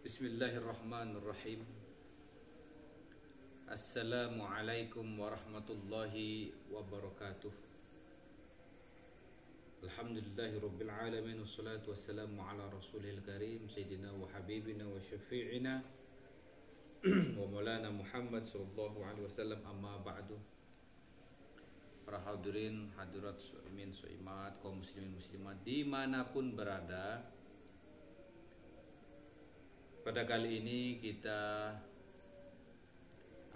Bismillahirrahmanirrahim. Assalamualaikum warahmatullahi wabarakatuh. Alhamdulillahirabbil alamin wassalatu wassalamu ala rasulil karim sayyidina wa habibina wa syafi'ina wa maulana Muhammad sallallahu alaihi wasallam, amma ba'du. Para hadirin hadirat suimin suimat, kaum muslimin muslimat dimanapun berada, pada kali ini kita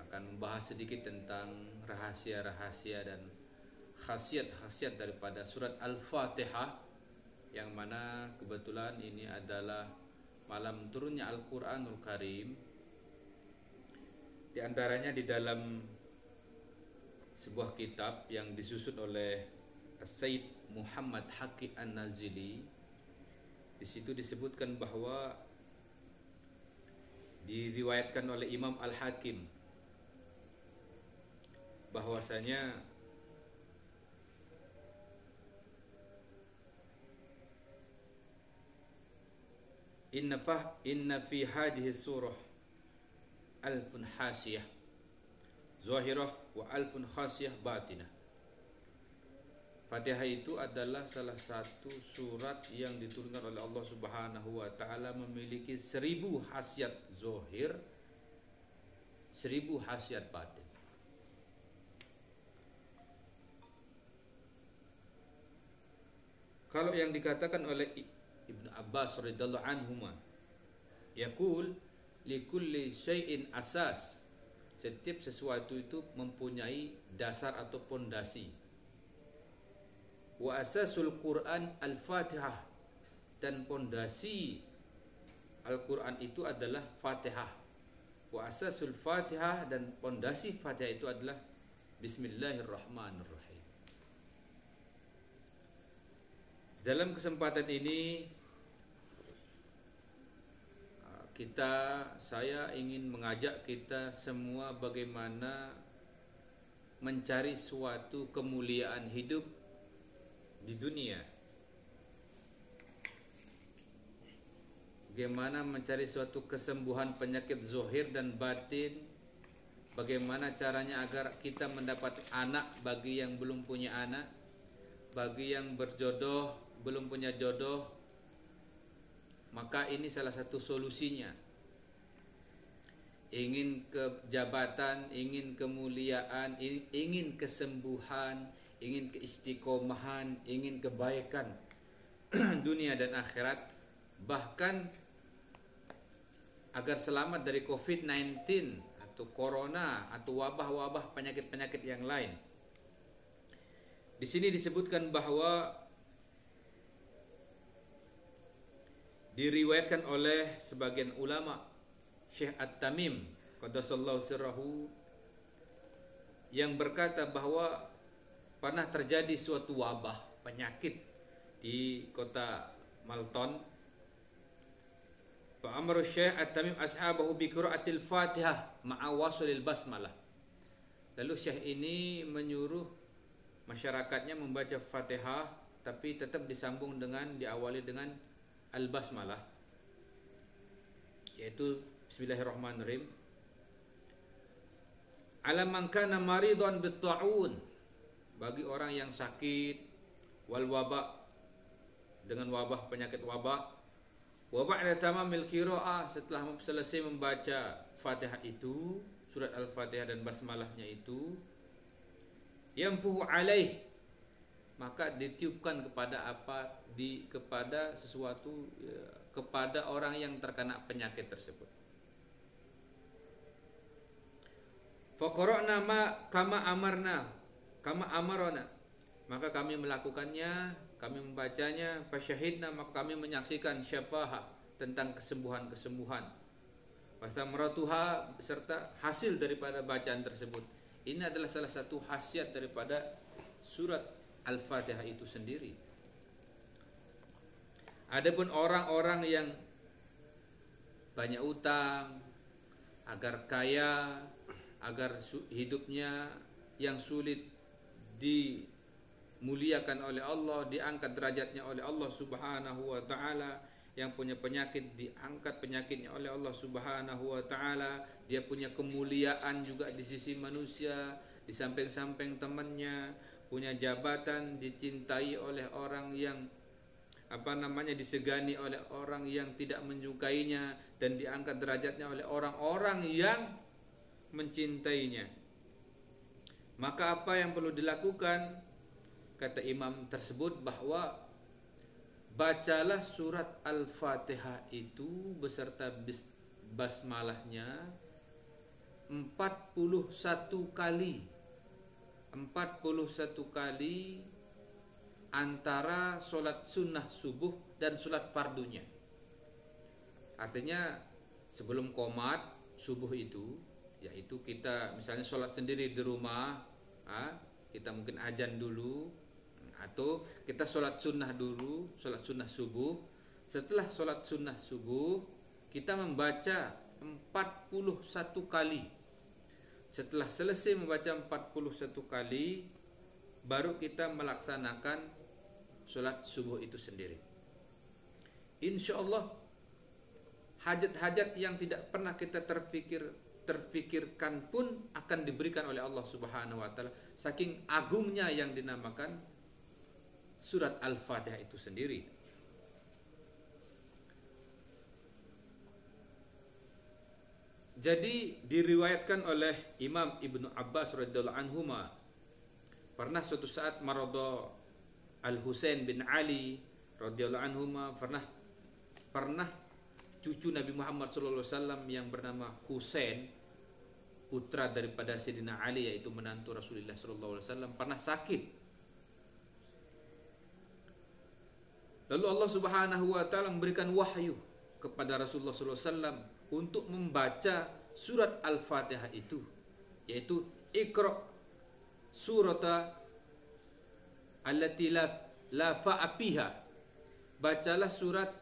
akan membahas sedikit tentang rahasia-rahasia dan khasiat-khasiat daripada surat Al-Fatihah, yang mana kebetulan ini adalah malam turunnya Al-Quranul Karim. Di antaranya di dalam sebuah kitab yang disusun oleh Sayyid Muhammad Haqi An-Nazili, di situ disebutkan bahwa diriwayatkan oleh Imam Al-Hakim bahwasanya inna fi hadhihi surah alfun hasiyah zahirah wa alfun khasiyah batinah. Fatihah itu adalah salah satu surat yang diturunkan oleh Allah Subhanahu wa taala, memiliki 1000 khasiat zahir, 1000 khasiat batin. Kalau yang dikatakan oleh Ibnu Abbas radhiyallahu anhuma, yaqul likulli syai'in asas, setiap sesuatu itu mempunyai dasar atau pondasi. Wa asasul Quran al-Fatihah, dan pondasi Al-Quran itu adalah Fatihah. Wa asasul Fatihah, dan pondasi Fatihah itu adalah Bismillahirrahmanirrahim. Dalam kesempatan ini saya ingin mengajak kita semua bagaimana mencari suatu kemuliaan hidup di dunia. Bagaimana mencari suatu kesembuhan penyakit zahir dan batin. Bagaimana caranya agar kita mendapat anak bagi yang belum punya anak, bagi yang berjodoh belum punya jodoh. Maka ini salah satu solusinya. Ingin kejabatan, ingin kemuliaan, ingin kesembuhan, ingin keistiqomahan, ingin kebaikan dunia dan akhirat, bahkan agar selamat dari COVID-19 atau corona atau wabah-wabah penyakit-penyakit yang lain. Di sini disebutkan bahwa diriwayatkan oleh sebagian ulama, Syekh At-Tamim qaddasallahu sirrahu, yang berkata bahwa pernah terjadi suatu wabah penyakit di kota Malton. Fa amara Syekh At-Tamim ashabahu bi qiraatil Fatihah ma'a waslil basmalah. Lalu Syekh ini menyuruh masyarakatnya membaca Fatihah, tapi tetap disambung dengan diawali dengan Al-Basmalah, yaitu Bismillahirrahmanirrahim. Ala man kana maridhan bit-ta'un, bagi orang yang sakit, wal wabah, dengan wabah, penyakit wabah. Wa ba'da tamamil qiraah, setelah selesai membaca Fatihah itu, surat Al-Fatihah dan basmalahnya itu, yampuhu alaih, maka ditiupkan kepada sesuatu, kepada orang yang terkena penyakit tersebut. Faqara'na kama amarna, maka kami melakukannya, kami membacanya. Fasyahidna, maka kami menyaksikan syafahah, tentang kesembuhan-kesembuhan. Wasamratuha, beserta hasil daripada bacaan tersebut. Ini adalah salah satu khasiat daripada surat Al-Fatihah itu sendiri. Adapun orang-orang yang banyak utang, agar kaya, agar hidupnya yang sulit dimuliakan oleh Allah, diangkat derajatnya oleh Allah Subhanahu wa taala, yang punya penyakit diangkat penyakitnya oleh Allah Subhanahu wa taala. Dia punya kemuliaan juga di sisi manusia, di samping-samping temannya, punya jabatan, dicintai oleh orang yang disegani oleh orang yang tidak menyukainya, dan diangkat derajatnya oleh orang-orang yang mencintainya. Maka apa yang perlu dilakukan? Kata imam tersebut bahwa bacalah surat Al-Fatihah itu beserta basmalahnya 41 kali. 41 kali antara solat sunnah subuh dan solat fardunya. Artinya sebelum qomat subuh itu, yaitu kita misalnya solat sendiri di rumah, kita mungkin azan dulu, atau kita solat sunnah dulu, solat sunnah subuh. Setelah solat sunnah subuh kita membaca 41 kali. Setelah selesai membaca 41 kali, baru kita melaksanakan solat subuh itu sendiri. Insya Allah hajat-hajat yang tidak pernah kita terfikirkan pun akan diberikan oleh Allah Subhanahu wa taala, saking agungnya yang dinamakan surat Al-Fatihah itu sendiri. Jadi diriwayatkan oleh Imam Ibnu Abbas radhiyallahu anhuma, pernah suatu saat marada Al-Husain bin Ali radhiyallahu anhuma, pernah cucu Nabi Muhammad sallallahu alaihi wasallam yang bernama Husain, putra daripada Sayyidina Ali, yaitu menantu Rasulullah sallallahu alaihi wasallam, pernah sakit. Lalu Allah Subhanahu wa taala memberikan wahyu kepada Rasulullah sallallahu alaihi wasallam untuk membaca surat Al-Fatihah itu, yaitu Iqra surata allati la fa'a fiha. Bacalah surat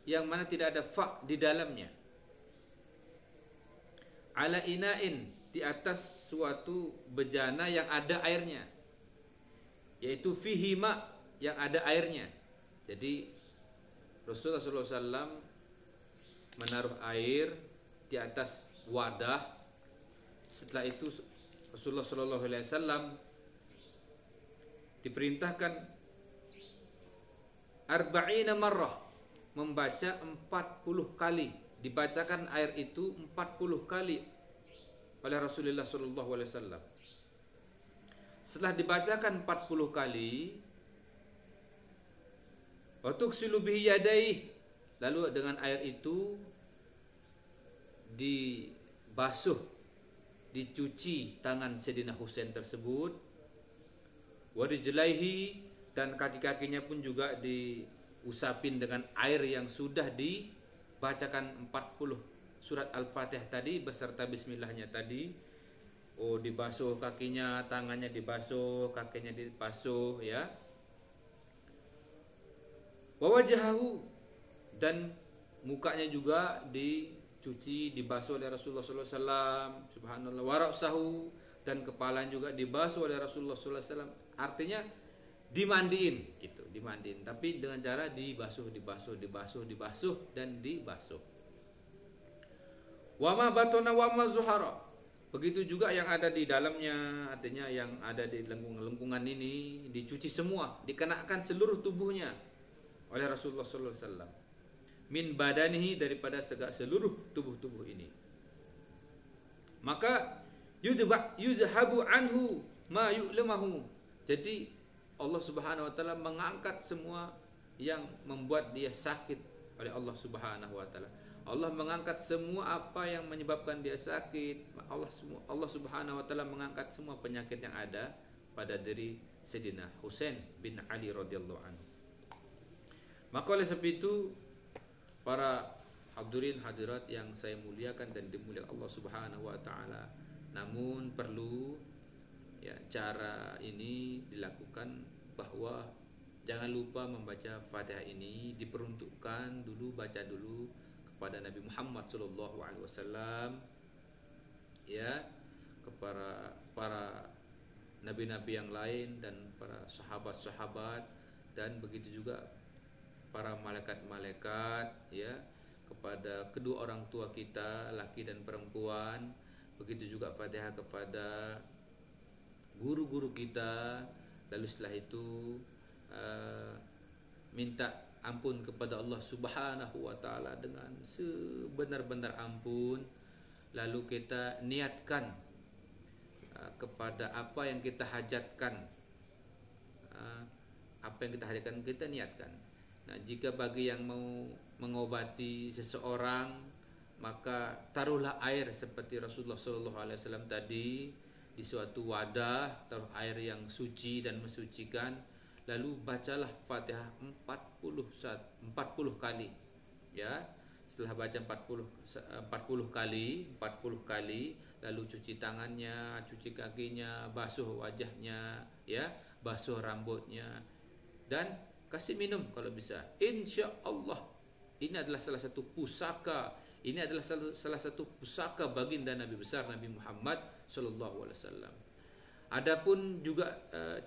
yang mana tidak ada fa di dalamnya. Ala ina'in, di atas suatu bejana yang ada airnya, yaitu fihi ma, yang ada airnya. Jadi Rasulullah SAW menaruh air di atas wadah. Setelah itu Rasulullah SAW diperintahkan arba'ina marrah, membaca 40 kali. Dibacakan air itu 40 kali oleh Rasulullah SAW. Setelah dibacakan 40 kali, wa tughsilu bihi yadayhi, lalu dengan air itu dibasuh, dicuci tangan Sayyidina Husain tersebut, wa rijlaihi, dan kaki-kakinya pun juga diusapin dengan air yang sudah dibacakan 40 surat Al-Fatihah tadi beserta bismillahnya tadi. Dibasuh kakinya, tangannya dibasuh, kakinya dibasuh, ya. Wa wajahahu, dan mukanya juga dicuci, dibasuh oleh Rasulullah SAW. Subhanallah. Wa ra'sahu, dan kepalanya juga dibasuh oleh Rasulullah SAW. Artinya dimandiin, gitu, dimandiin. Tapi dengan cara dibasuh, dan dibasuh. Wa ma batana wa ma zuhara. Begitu juga yang ada di dalamnya, artinya yang ada di lengkungan ini dicuci semua, dikenakan seluruh tubuhnya oleh Rasulullah SAW. Min badanihi, daripada seluruh tubuh ini. Maka yuzhabu anhu ma yu'limahu. Jadi Allah Subhanahu wa taala mengangkat semua yang membuat dia sakit oleh Allah Subhanahu wa taala. Allah mengangkat semua apa yang menyebabkan dia sakit. Allah Subhanahu wa taala mengangkat semua penyakit yang ada pada diri Sayyidina Husain bin Ali radhiyallahu anhu. Maka oleh sebab itu, para hadirin hadirat yang saya muliakan dan dimuliakan Allah Subhanahu wa taala, namun perlu, ya, cara ini dilakukan bahwa jangan lupa membaca Fatihah ini diperuntukkan dulu, baca dulu kepada Nabi Muhammad SAW, ya, kepada para nabi-nabi yang lain dan para sahabat-sahabat, dan begitu juga para malaikat-malaikat, ya, kepada kedua orang tua kita, laki dan perempuan. Begitu juga Fatihah kepada guru-guru kita. Lalu setelah itu minta ampun kepada Allah Subhanahu wa taala dengan sebenar-benar ampun. Lalu kita niatkan kepada apa yang kita hajatkan. Apa yang kita hajatkan kita niatkan. Nah, jika bagi yang mau mengobati seseorang, maka taruhlah air seperti Rasulullah SAW tadi di suatu wadah, taruh air yang suci dan mensucikan, lalu bacalah Fatihah 40 kali, ya. Setelah baca 40 kali, lalu cuci tangannya, cuci kakinya, basuh wajahnya, ya, basuh rambutnya, dan kasih minum kalau bisa. Insya Allah ini adalah salah satu pusaka. Ini adalah salah satu pusaka baginda Nabi besar Nabi Muhammad Sallallahu Alaihi Wasallam. Adapun juga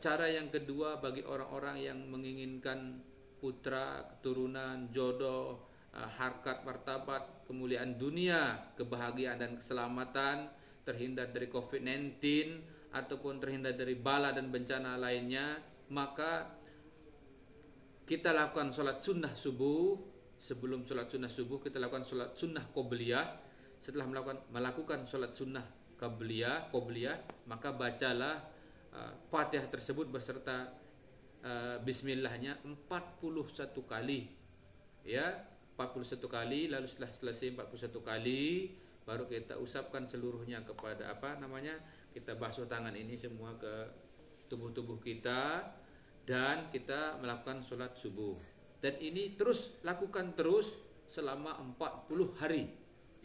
cara yang kedua bagi orang-orang yang menginginkan putra, keturunan, jodoh, harkat, martabat, kemuliaan dunia, kebahagiaan dan keselamatan, terhindar dari COVID-19 ataupun terhindar dari bala dan bencana lainnya, maka kita lakukan sholat sunnah subuh. Sebelum sholat sunnah subuh kita lakukan sholat sunnah qobliyah. Setelah melakukan sholat sunnah qobliyah, maka bacalah Fatihah tersebut beserta bismillahnya 41 kali, ya, 41 kali. Lalu setelah selesai 41 kali, baru kita usapkan seluruhnya kepada kita basuh tangan ini semua ke tubuh-tubuh kita, dan kita melakukan sholat subuh. Dan ini lakukan terus selama 40 hari,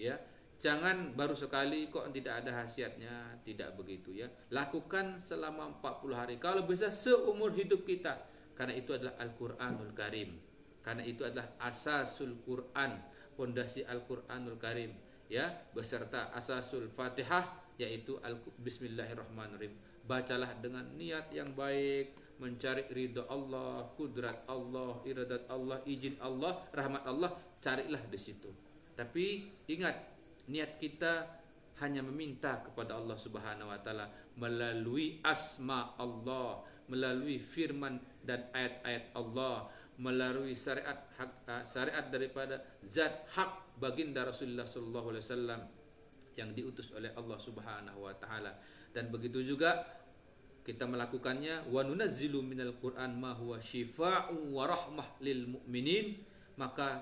ya. Jangan baru sekali kok tidak ada khasiatnya, tidak begitu, ya. Lakukan selama 40 hari, kalau bisa seumur hidup kita, karena itu adalah Al-Qur'anul Karim. Karena itu adalah asasul Quran, fondasi Al-Qur'anul Karim, ya, beserta asasul Fatihah, yaitu Bismillahirrahmanirrahim. Bacalah dengan niat yang baik, mencari ridha Allah, kudrat Allah, iradat Allah, izin Allah, rahmat Allah, carilah di situ. Tapi ingat, niat kita hanya meminta kepada Allah Subhanahu wa taala melalui asma Allah, melalui firman dan ayat-ayat Allah, melalui syariat daripada zat hak baginda Rasulullah sallallahu alaihi wasallam yang diutus oleh Allah Subhanahu wa taala. Dan begitu juga kita melakukannya, wa nunazzilu minal Qur'an ma huwa syifaa'un wa rahmah lil mu'minin. Maka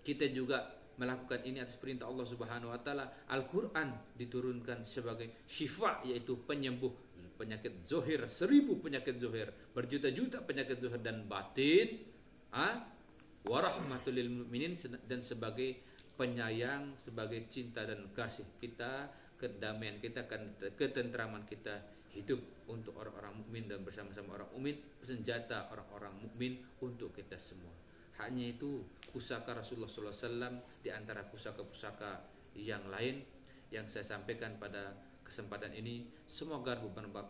kita juga melakukan ini atas perintah Allah Subhanahu wa taala. Al-Qur'an diturunkan sebagai syifa, yaitu penyembuh penyakit zohir, 1000 penyakit zohir, berjuta-juta penyakit zohir dan batin, wa rahmatul lil mu'minin, dan sebagai penyayang, sebagai cinta dan kasih kita, kedamaian kita, ketentraman kita, hidup untuk orang-orang mukmin dan bersama-sama orang mukmin, senjata orang-orang mukmin untuk kita semua. Hanya itu pusaka Rasulullah SAW di antara pusaka-pusaka yang lain yang saya sampaikan pada kesempatan ini. Semoga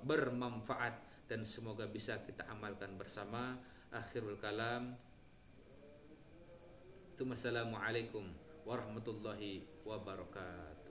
bermanfaat dan semoga bisa kita amalkan bersama. Akhirul kalam. Assalamualaikum warahmatullahi wabarakatuh.